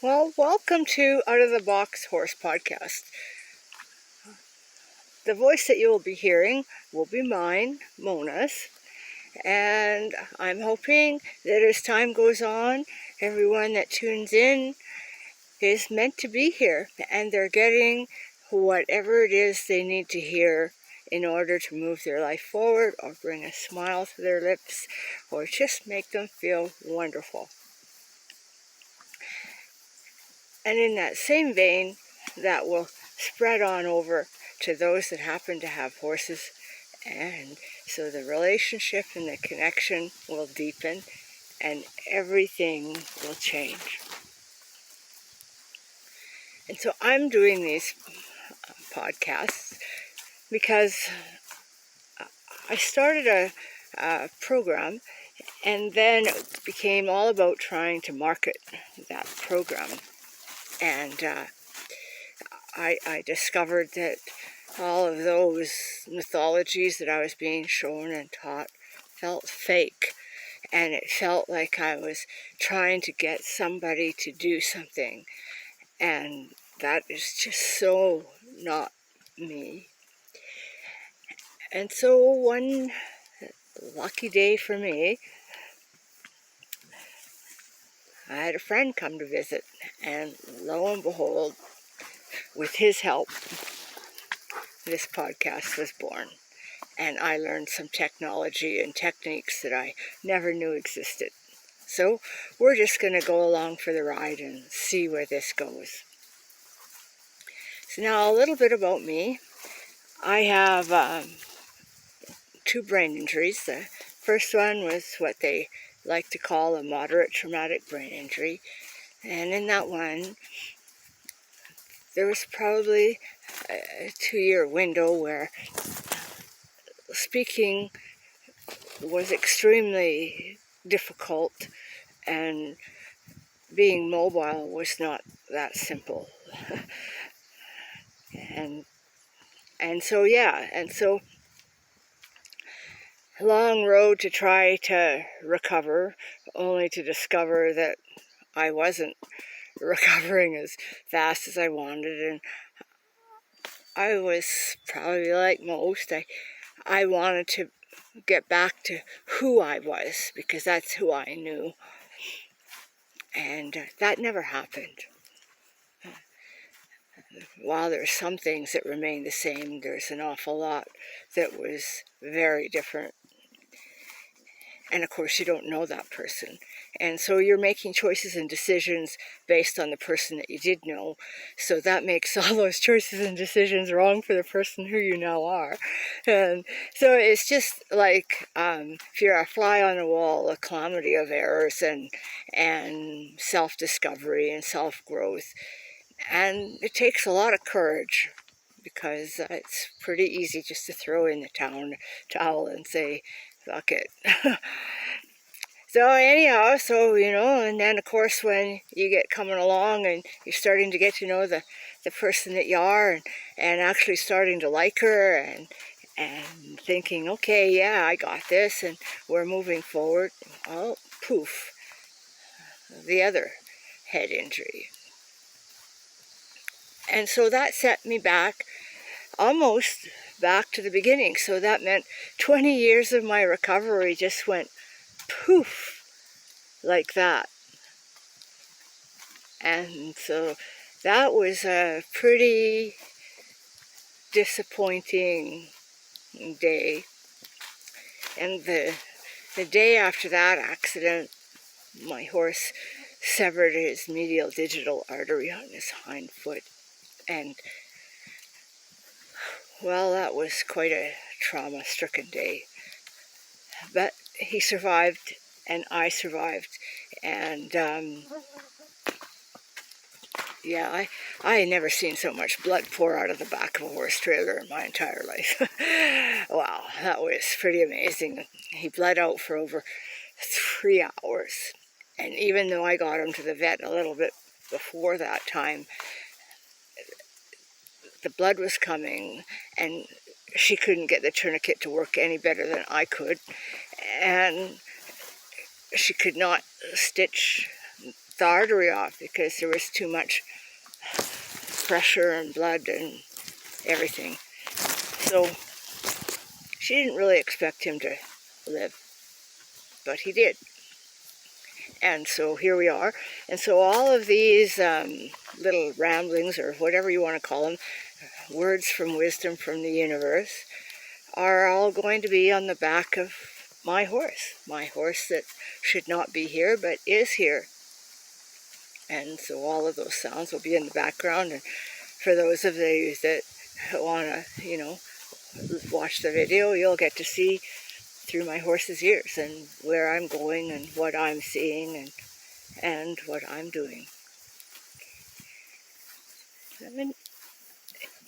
Well, welcome to Out of the Box Horse Podcast. The voice that you will be hearing will be mine, Mona's, and I'm hoping that as time goes on, everyone that tunes in is meant to be here, and they're getting whatever it is they need to hear in order to move their life forward or bring a smile to their lips or just make them feel wonderful. And in that same vein, that will spread on over to those that happen to have horses, and so the relationship and the connection will deepen and everything will change. And so I'm doing these podcasts because I started a program, and then it became all about trying to market that program. And I discovered that all of those mythologies that I was being shown and taught felt fake, and it felt like I was trying to get somebody to do something, and that is just so not me. And so one lucky day for me, I had a friend come to visit, and lo and behold, with his help, this podcast was born. And I learned some technology and techniques that I never knew existed. So we're just going to go along for the ride and see where this goes. So now a little bit about me. I have 2 brain injuries. The first one was what they like to call a moderate traumatic brain injury. And in that one, there was probably a 2-year window where speaking was extremely difficult, and being mobile was not that simple. and so long road to try to recover, only to discover that I wasn't recovering as fast as I wanted. And I was probably like most, I wanted to get back to who I was, because that's who I knew, and that never happened. While there's some things that remain the same, there's an awful lot that was very different. And of course, you don't know that person. And so you're making choices and decisions based on the person that you did know. So that makes all those choices and decisions wrong for the person who you now are. And so it's just like, if you're a fly on the wall, a calamity of errors and self-discovery and self-growth. And it takes a lot of courage, because it's pretty easy just to throw in the towel and say, fuck it. So anyhow, and then of course when you get coming along and you're starting to get to know the person that you are, and actually starting to like her, and thinking, okay, yeah, I got this, and we're moving forward, well, poof, the other head injury. And so that set me back, almost back to the beginning. So that meant 20 years of my recovery just went poof, like that. And so that was a pretty disappointing day. And the day after that accident, my horse severed his medial digital artery on his hind foot. And, well, that was quite a trauma-stricken day. But he survived, and I survived. And yeah, I had never seen so much blood pour out of the back of a horse trailer in my entire life. Wow, that was pretty amazing. He bled out for over 3 hours. And even though I got him to the vet a little bit before that time, the blood was coming, and she couldn't get the tourniquet to work any better than I could. And she could not stitch the artery off because there was too much pressure and blood and everything. So she didn't really expect him to live, but he did. And so here we are. And so all of these little ramblings, or whatever you want to call them, words from wisdom from the universe, are all going to be on the back of my horse that should not be here but is here. And so all of those sounds will be in the background. And for those of you that want to, watch the video, you'll get to see through my horse's ears and where I'm going and what I'm seeing and what I'm doing.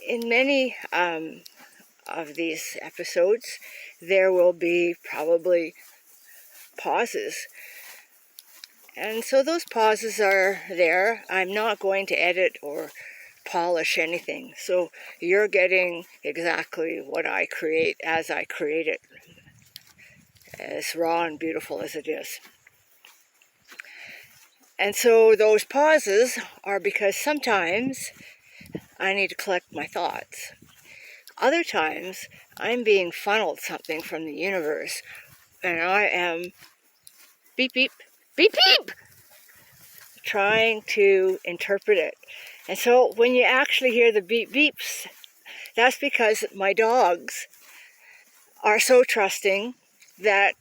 In many of these episodes, there will be probably pauses. And so those pauses are there. I'm not going to edit or polish anything. So you're getting exactly what I create as I create it, as raw and beautiful as it is. And so those pauses are because sometimes I need to collect my thoughts. Other times I'm being funneled something from the universe and I am beep, beep, beep, beep, trying to interpret it. And so when you actually hear the beep beeps, that's because my dogs are so trusting that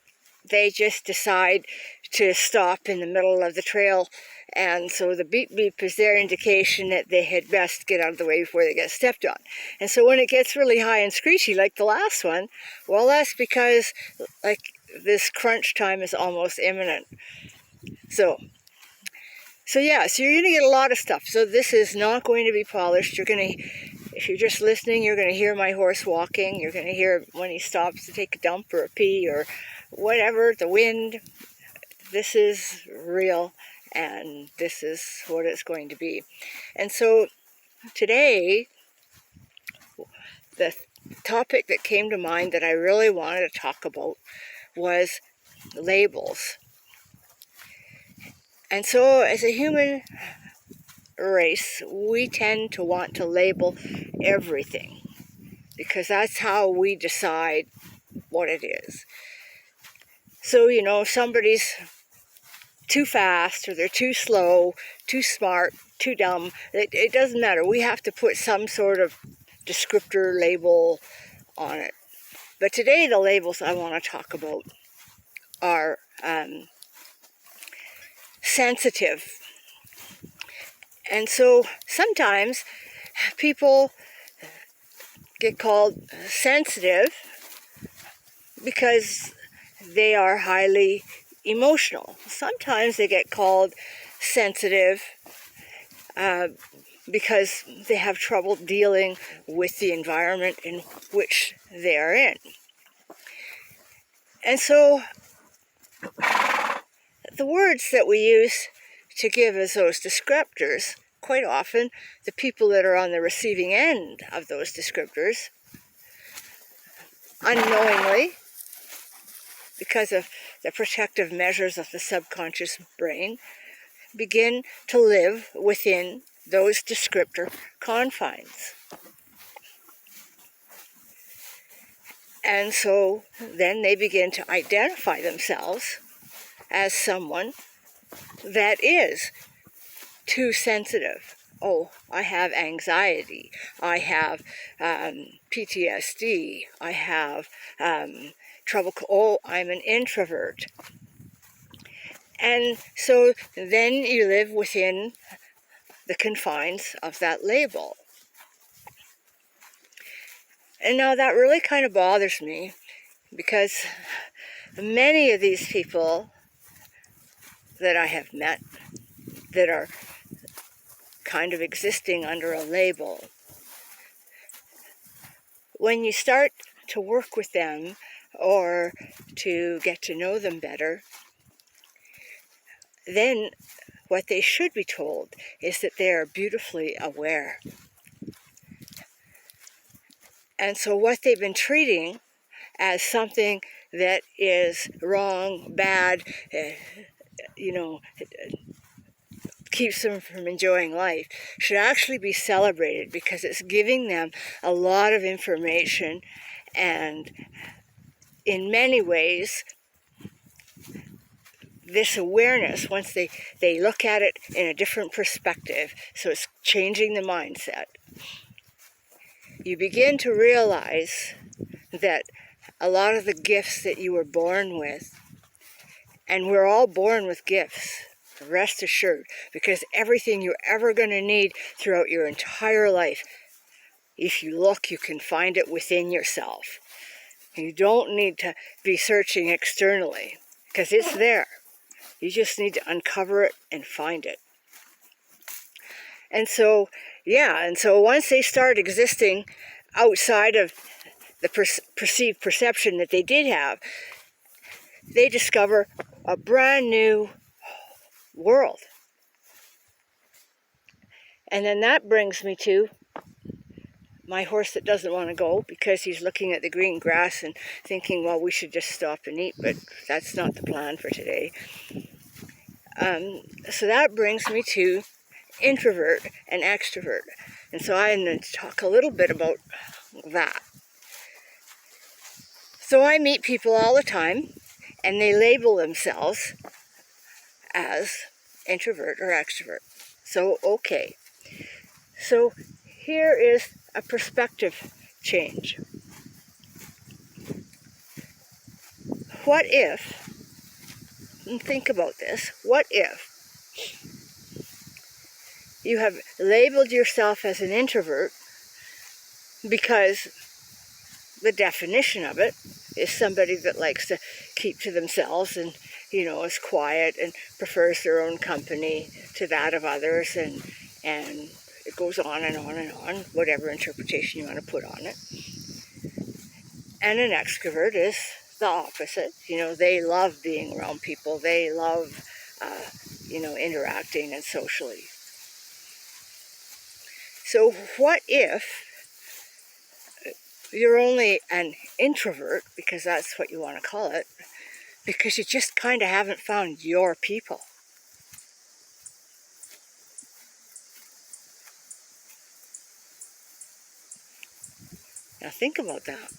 they just decide to stop in the middle of the trail. And so the beep beep is their indication that they had best get out of the way before they get stepped on. And so when it gets really high and screechy like the last one, well, that's because like this crunch time is almost imminent. So yeah, so you're going to get a lot of stuff. So this is not going to be polished. If you're just listening, you're going to hear my horse walking. You're going to hear when he stops to take a dump or a pee or whatever, the wind. This is real, and this is what it's going to be. And so today, the topic that came to mind that I really wanted to talk about was labels. And so as a human race, we tend to want to label everything because that's how we decide what it is. So, if somebody's too fast or they're too slow, too smart, too dumb, it doesn't matter. We have to put some sort of descriptor label on it. But today the labels I want to talk about are sensitive. And so sometimes people get called sensitive because they are highly emotional. Sometimes they get called sensitive because they have trouble dealing with the environment in which they are in. And so the words that we use to give as those descriptors, quite often the people that are on the receiving end of those descriptors, unknowingly, because of the protective measures of the subconscious brain, begin to live within those descriptor confines. And so then they begin to identify themselves as someone that is too sensitive. Oh, I have anxiety. I have PTSD. I have trouble. Oh, I'm an introvert. And so then you live within the confines of that label. And now that really kind of bothers me because many of these people that I have met that are kind of existing under a label, when you start to work with them or to get to know them better, then what they should be told is that they are beautifully aware. And so what they've been treating as something that is wrong, bad, keeps them from enjoying life should actually be celebrated, because it's giving them a lot of information, and in many ways this awareness, once they look at it in a different perspective, so it's changing the mindset, you begin to realize that a lot of the gifts that you were born with, and we're all born with gifts, rest assured, because everything you're ever going to need throughout your entire life, if you look, you can find it within yourself. You don't need to be searching externally, because it's there. You just need to uncover it and find it. And so, once they start existing outside of the perceived perception that they did have, they discover a brand new world. And then that brings me to my horse that doesn't want to go, because he's looking at the green grass and thinking, well, we should just stop and eat, but that's not the plan for today. So that brings me to introvert and extrovert. And so I'm going to talk a little bit about that. So I meet people all the time, and they label themselves as introvert or extrovert. So, okay. So here is a perspective change. What if, and think about this, what if you have labeled yourself as an introvert because the definition of it is somebody that likes to keep to themselves and, is quiet and prefers their own company to that of others, and it goes on and on and on, whatever interpretation you want to put on it. And an extrovert is the opposite. They love being around people. They love, interacting and socially. So what if you're only an introvert, because that's what you want to call it, because you just kind of haven't found your people? Now think about that.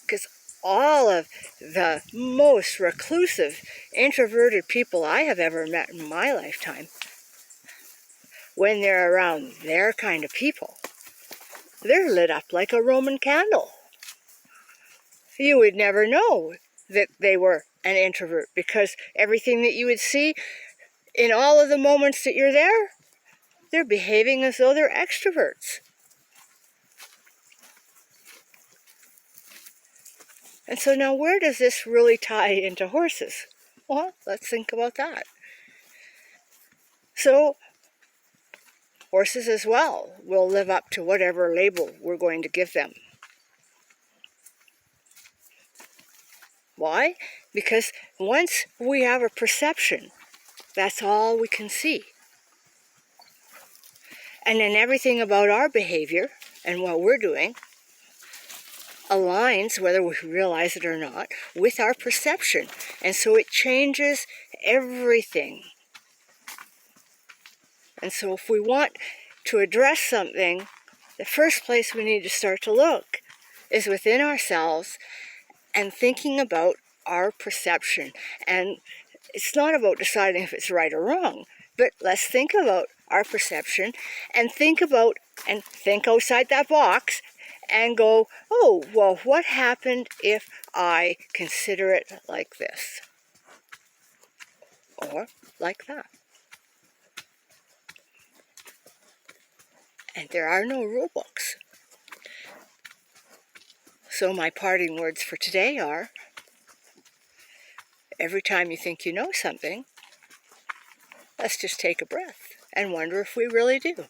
Because all of the most reclusive, introverted people I have ever met in my lifetime, when they're around their kind of people, they're lit up like a Roman candle. You would never know that they were an introvert, because everything that you would see in all of the moments that you're there, they're behaving as though they're extroverts. And so now, where does this really tie into horses? Well, let's think about that. So, horses as well will live up to whatever label we're going to give them. Why? Because once we have a perception, that's all we can see. And then everything about our behavior and what we're doing aligns, whether we realize it or not, with our perception. And so it changes everything. And so if we want to address something, the first place we need to start to look is within ourselves and thinking about our perception. And it's not about deciding if it's right or wrong, but let's think about our perception and think outside that box and go, oh, well, what happened if I consider it like this? Or like that? And there are no rule books. So my parting words for today are, every time you think you know something, let's just take a breath and wonder if we really do.